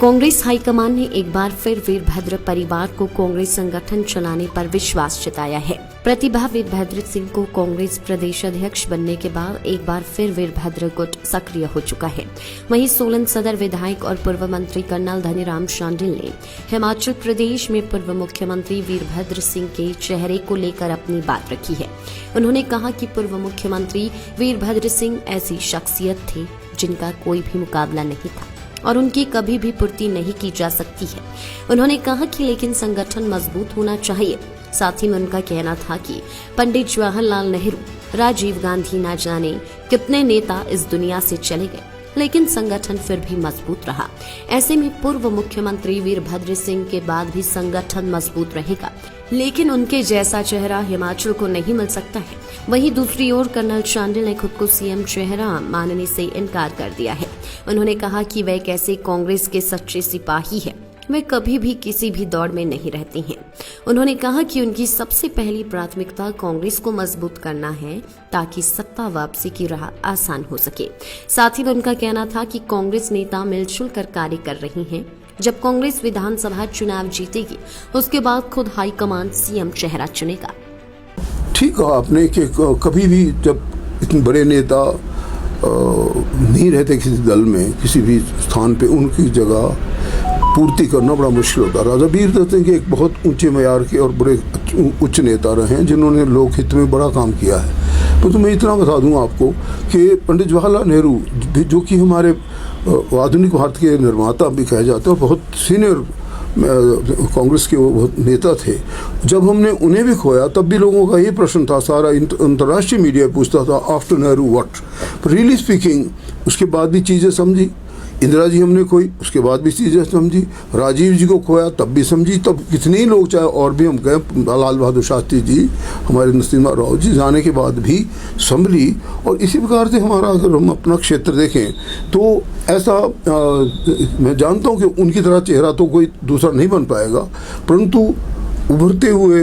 Congress high command ने एक बार फिर वीरभद्र परिवार को कांग्रेस संगठन चलाने पर विश्वास जताया है। प्रतिभा वीरभद्र सिंह को कांग्रेस प्रदेश अध्यक्ष बनने के बाद एक बार फिर वीरभद्र गुट सक्रिय हो चुका है। वहीं सोलन सदर विधायक और पूर्व मंत्री कर्नल धनीराम शांडिल ने हिमाचल प्रदेश में पूर्व मुख्यमंत्री वीरभद्र सिंह के चेहरे को लेकर अपनी बात रखी है। उन्होंने कहा कि पूर्व मुख्यमंत्री वीरभद्र सिंह ऐसी शख्सियत थे जिनका कोई भी मुकाबला नहीं था और उनकी कभी भी पूर्ति नहीं की जा सकती है। उन्होंने कहा कि लेकिन संगठन मजबूत होना चाहिए। साथ ही में उनका कहना था कि पंडित जवाहरलाल नेहरू, राजीव गांधी ना जाने कितने नेता इस दुनिया से चले गए, लेकिन संगठन फिर भी मजबूत रहा। ऐसे में पूर्व मुख्यमंत्री वीरभद्र सिंह के बाद भी संगठन मजबूत रहेगा, लेकिन उनके जैसा चेहरा हिमाचल को नहीं मिल सकता है। वहीं दूसरी ओर कर्नल शांडिल ने खुद को सीएम चेहरा मानने से इनकार कर दिया है। उन्होंने कहा कि वे कैसे कांग्रेस के सच्चे सिपाही हैं, वे कभी भी किसी भी दौड़ में नहीं रहते हैं। उन्होंने कहा कि उनकी सबसे पहली प्राथमिकता कांग्रेस को मजबूत करना है ताकि सत्ता वापसी की राह आसान हो सके। साथ ही उनका कहना था कि कांग्रेस नेता मिलजुल कर कार्य कर रही हैं। जब कांग्रेस विधानसभा चुनाव जीतेगी उसके बाद खुद हाईकमान सीएम चेहरा चुनेगा। ठीक कहा आपने कि कभी भी जब इतने बड़े नेता नहीं रहते किसी दल में, किसी भी स्थान पे, उनकी जगह पूर्ति करना बड़ा मुश्किल होता है। राजा वीरभद्र सिंह एक बहुत ऊंचे मयार के और बड़े उच्च नेता रहे हैं जिन्होंने लोकहित में बड़ा काम किया है। तो मैं इतना बता दूं आपको कि पंडित जवाहरलाल नेहरू, जो कि हमारे आधुनिक भारत के निर्माता भी कहे जाते हैं और बहुत सीनियर कांग्रेस के वो नेता थे, जब हमने उन्हें भी खोया तब भी लोगों का ये प्रश्न था, सारा अंतर्राष्ट्रीय मीडिया पूछता था after Nehru what. Really speaking उसके बाद भी चीज़ें समझी। इंदिरा जी हमने खोई, उसके बाद भी चीज़ें समझी। राजीव जी को खोया तब भी समझी। तब कितने ही लोग, चाहे और भी हम गए, लाल बहादुर शास्त्री जी, हमारे नरसिम्हा राव जी, जाने के बाद भी संभली। और इसी प्रकार से हमारा, अगर हम अपना क्षेत्र देखें तो ऐसा मैं जानता हूँ कि उनकी तरह चेहरा तो कोई दूसरा नहीं बन पाएगा, परंतु उभरते हुए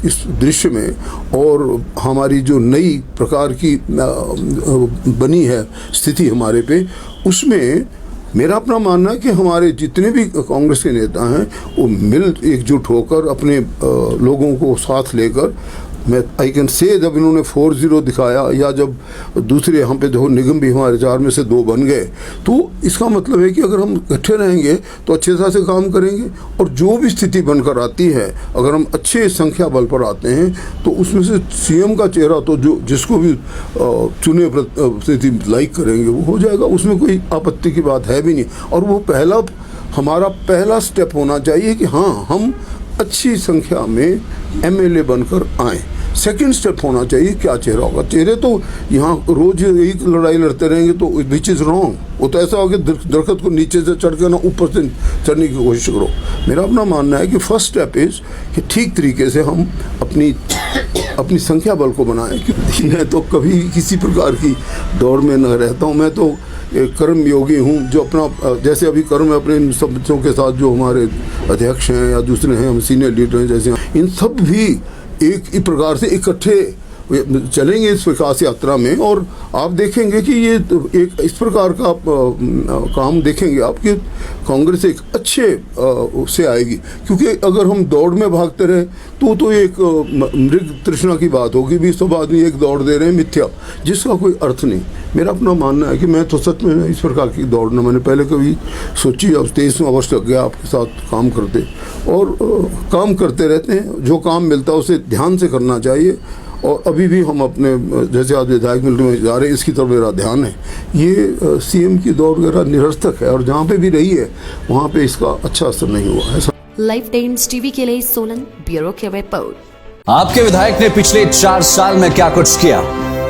इस दृश्य में और हमारी जो नई प्रकार की बनी है स्थिति हमारे पे, उसमें मेरा अपना मानना है कि हमारे जितने भी कांग्रेस के नेता हैं वो मिल एकजुट होकर अपने लोगों को साथ लेकर, मैं आई कैन से, जब इन्होंने 4-0 दिखाया या जब दूसरे यहाँ पे जो निगम भी हमारे 4 में से 2 बन गए, तो इसका मतलब है कि अगर हम इकट्ठे रहेंगे तो अच्छे तरह से काम करेंगे और जो भी स्थिति बनकर आती है, अगर हम अच्छे संख्या बल पर आते हैं तो उसमें से सीएम का चेहरा तो जो जिसको भी चुने स्थिति लाइक करेंगे वो हो जाएगा, उसमें कोई आपत्ति की बात है भी नहीं। और वो हमारा पहला स्टेप होना चाहिए कि हाँ, हम अच्छी संख्या में एमएलए बनकर आए। सेकंड स्टेप होना चाहिए क्या चेहरा होगा। चेहरे तो यहाँ रोज एक लड़ाई लड़ते रहेंगे तो विच इज़ रॉन्ग। वो तो ऐसा होगा दरख्त को नीचे से चढ़ के ना ऊपर से चढ़ने की कोशिश करो। मेरा अपना मानना है कि फर्स्ट स्टेप इज़ कि ठीक तरीके से हम अपनी संख्या बल को बनाएं। क्योंकि मैं तो कभी किसी प्रकार की दौड़ में न रहता हूँ। मैं तो एक कर्म योगी हूँ जो अपना, जैसे अभी कर्म अपने इन सब बच्चों के साथ जो हमारे अध्यक्ष हैं या दूसरे हैं, हम सीनियर लीडर हैं, जैसे इन सब भी एक ही प्रकार से इकट्ठे चलेंगे इस विकास यात्रा में। और आप देखेंगे कि ये एक इस प्रकार का काम देखेंगे आपके कांग्रेस एक अच्छे से आएगी। क्योंकि अगर हम दौड़ में भागते रहे तो एक मृग तृष्णा की बात होगी भी, सब आदमी एक दौड़ दे रहे हैं मिथ्या, जिसका कोई अर्थ नहीं। मेरा अपना मानना है कि मैं तो सच में इस प्रकार की दौड़ना मैंने पहले कभी सोची। अब 23वां वर्ष लग गया आपके साथ काम करते, और काम करते रहते हैं। जो काम मिलता है उसे ध्यान से करना चाहिए। और अभी भी हम अपने, जैसे आज विधायक मिलने में जा रहे हैं, इसकी तरफ मेरा ध्यान है। ये सीएम की दौड़ वगैरह निरर्थक है और जहाँ पे भी रही है वहाँ पे इसका अच्छा असर नहीं हुआ है। लाइव टाइम्स टीवी के लिए सोलन ब्यूरो की रिपोर्ट। आपके विधायक ने पिछले 4 साल में क्या कुछ किया,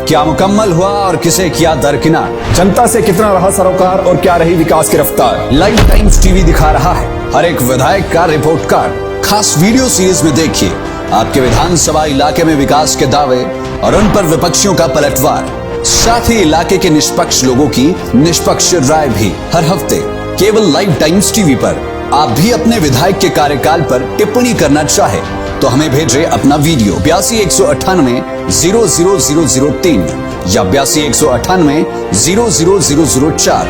क्या मुकम्मल हुआ और किसे किया दरकिनार, जनता से कितना रहा सरोकार और क्या रही विकास की रफ्तार। लाइव टाइम्स टीवी दिखा रहा है हर एक विधायक का रिपोर्ट कार्ड। खास वीडियो सीरीज में देखिए आपके विधानसभा इलाके में विकास के दावे और उन पर विपक्षियों का पलटवार। साथ ही इलाके के निष्पक्ष लोगों की निष्पक्ष राय भी हर हफ्ते केवल लाइव टाइम्स टीवी पर। आप भी अपने विधायक के कार्यकाल पर टिप्पणी करना चाहे तो हमें भेजें अपना वीडियो 82 198 00003 या 82 198 00004।